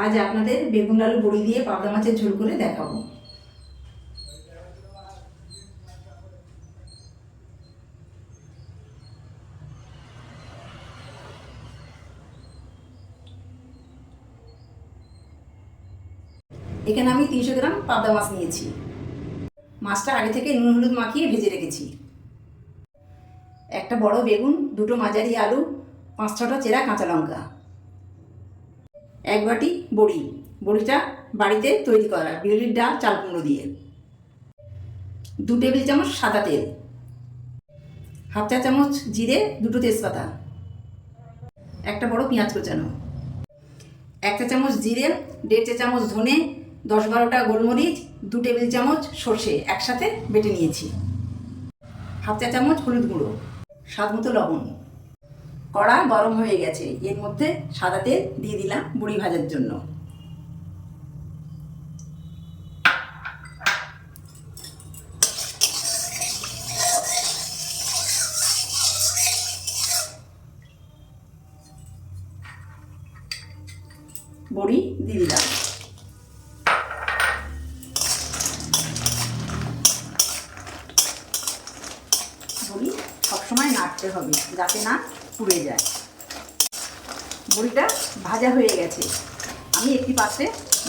আজ আপনাদের বেগুন আলু বড়ি দিয়ে পাবদা মাছের ঝোল করে দেখাবো। এখানে আমি 300 গ্রাম পাবদা মাছ নিয়েছি। মাছটা আগে থেকে নুন হলুদ মাখিয়ে ভেজে রেখেছি। একটা বড় বেগুন, দুটো মাঝারি আলু, 5-6টা চেরা কাঁচা লঙ্কা, এক বাটি বড়ি। বড়িটা বাড়িতে তৈরি করা বিউলির ডাল চাল কুমড়ো দিয়ে। 2 টেবিল চামচ সাদা তেল, হাফ চা চামচ জিরে, 2টো তেজপাতা, একটা বড় পেঁয়াজ কোচানো, 1 চা চামচ জিরে, 1.5 চা চামচ ধনে, 10-12টা গোলমরিচ, 2 টেবিল চামচ সর্ষে একসাথে বেটে নিয়েছি, হাফ চা চামচ হলুদ গুঁড়ো, স্বাদ মতো লবণ। কড়া গরম হয়ে গেছে, এর মধ্যে সাদা তেল দিয়ে দিলাম বড়ি ভাজার জন্য। বড়ি দিয়ে দিলাম। বড়ি সবসময় নাড়তে হবে যাতে না পুড়ে যায়। বড়িটা ভাজা হয়ে গেছে, আমি একটি পাত্রে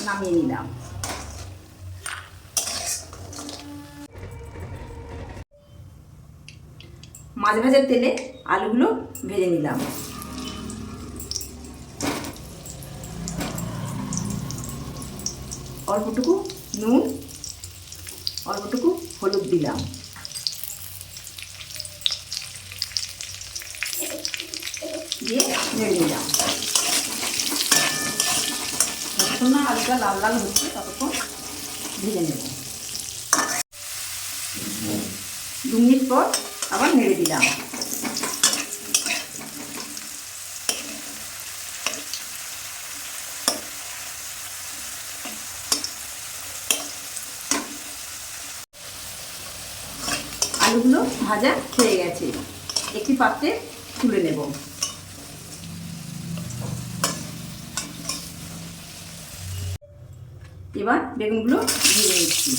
নামিয়ে নিলাম। মাছ ভাজার তেলে আলুগুলো ভেজে নিলাম। অল্পটুকু নুন, অল্পটুকু হলুদ দিলাম। দিয়ে নেড়ে নিলাম। যতক্ষণ না আলুটা লাল লাল হচ্ছে ততক্ষণ ভেজে নেব। 2 মিনিট পর আবার নেড়ে দিলাম। আলুগুলো ভাজা হয়ে গেছে, একটি পাত্রে তুলে নেব। এবার বেগুনগুলো ভেজে নিচ্ছি।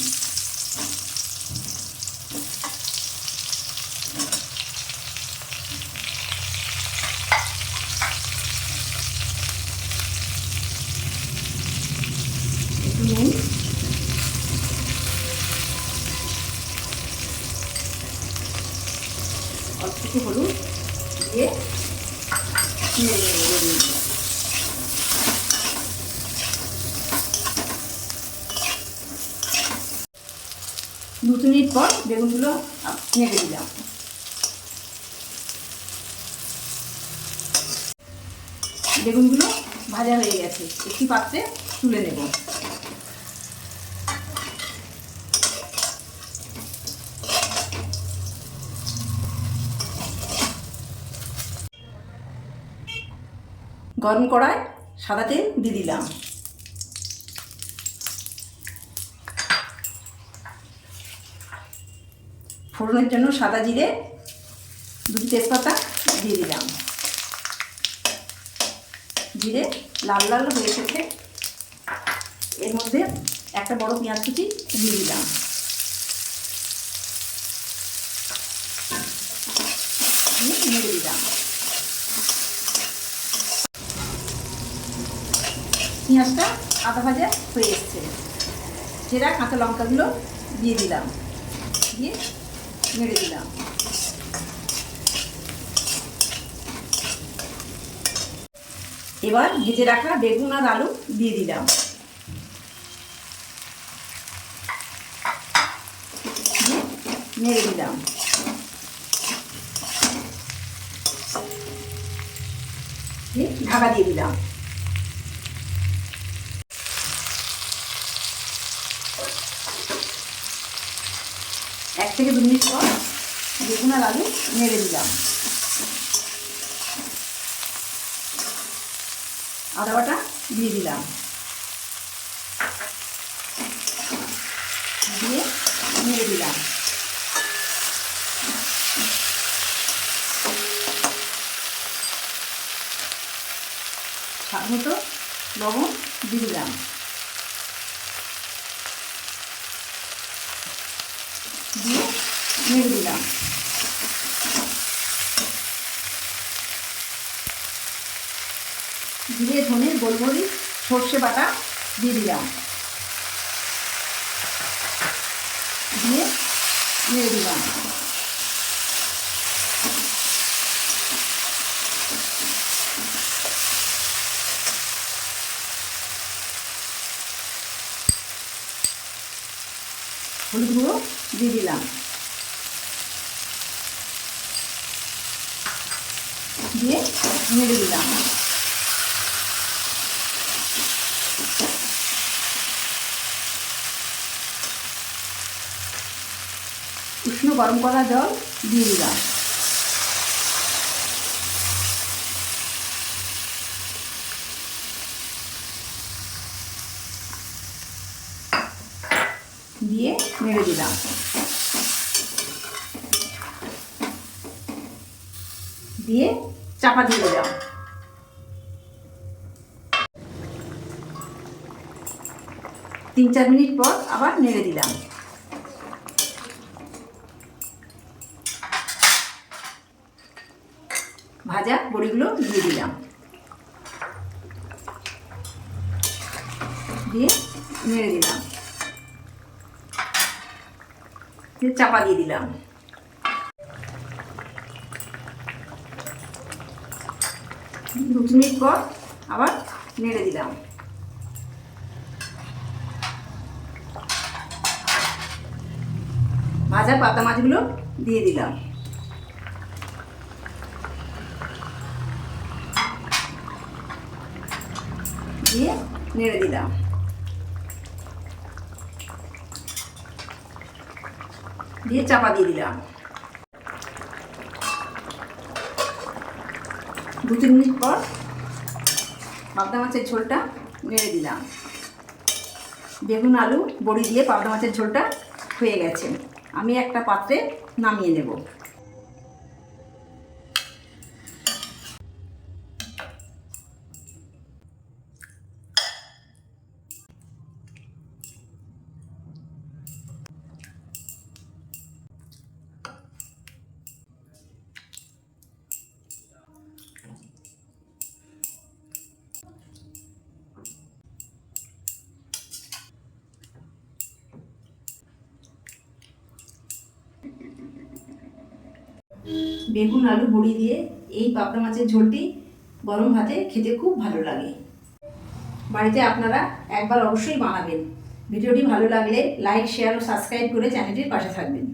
একটু নুন, অল্প একটু হলুদ দিয়ে নেড়ে নেব। 2 মিনিট পর বেগুনগুলো নেড়ে দিলাম। বেগুনগুলো ভাজা হয়ে গেছে, একটি পাত্রে তুলে নেব। গরম কড়ায় সাদা তেল দিয়ে দিলাম। ফোড়নের জন্য সাদা জিরে, 2টি তেজপাতা দিয়ে দিলাম। জিরে লাল লাল হয়ে এসেছে, এর মধ্যে একটা বড় পেঁয়াজ কুচি দিয়ে দিলাম। নেড়ে দিলাম। পেঁয়াজটা আদা ভাজা হয়ে এসছে, চেরা কাঁচা লঙ্কাগুলো দিয়ে দিলাম, দিয়ে নেড়ে দিলাম। এবার ভেজে রাখা বেগুন আর আলু দিয়ে দিলাম। নেড়ে দিলাম। ঢাকা দিয়ে দিলাম। এক থেকে 2 মিনিট পর বেগুন আর আলু নেড়ে দিলাম। আদা বাটা দিয়ে দিলাম, দিয়ে নেড়ে দিলাম। স্বাদ মতো লবণ দিয়ে দিলাম, দিয়ে নেড়ে দিলাম। জিরে ধনে গোলমরিচ সর্ষে বাটা দিয়ে দিলাম, দিয়ে নেড়ে দিলাম। হলুদ গুঁড়ো দিয়ে দিলাম, দিয়ে নেড়ে দিলাম। উষ্ণ গরম করা জল দিয়ে দিলাম, দিয়ে নেড়ে দিলাম। দিয়ে চাপা দিয়ে দিলাম। 3-4 মিনিট পর আবার নেড়ে দিলাম। ভাজা বড়িগুলো দিয়ে দিলাম, দিয়ে নেড়ে দিলাম, দিয়ে চাপা দিয়ে দিলাম। 2 মিনিট পর আবার নেড়ে দিলাম। ভাজা পাতা মাছগুলো দিয়ে দিলাম, দিয়ে নেড়ে দিলাম। দিয়ে চাপা দিয়ে দিলাম। 2-3 মিনিট পর পাবদা মাছের ঝোলটা নেড়ে দিলাম। বেগুন আলু বড়ি দিয়ে পাবদা মাছের ঝোলটা হয়ে গেছে। আমি একটা পাত্রে নামিয়ে নেব। বেগুন আলু বড়ি দিয়ে এই পাবদা মাছের ঝোলটি গরম ভাতে খেতে খুব ভালো লাগে। বাড়িতে আপনারা একবার অবশ্যই বানাবেন। ভিডিওটি ভালো লাগলে লাইক, শেয়ার ও সাবস্ক্রাইব করে চ্যানেলটির পাশে থাকবেন।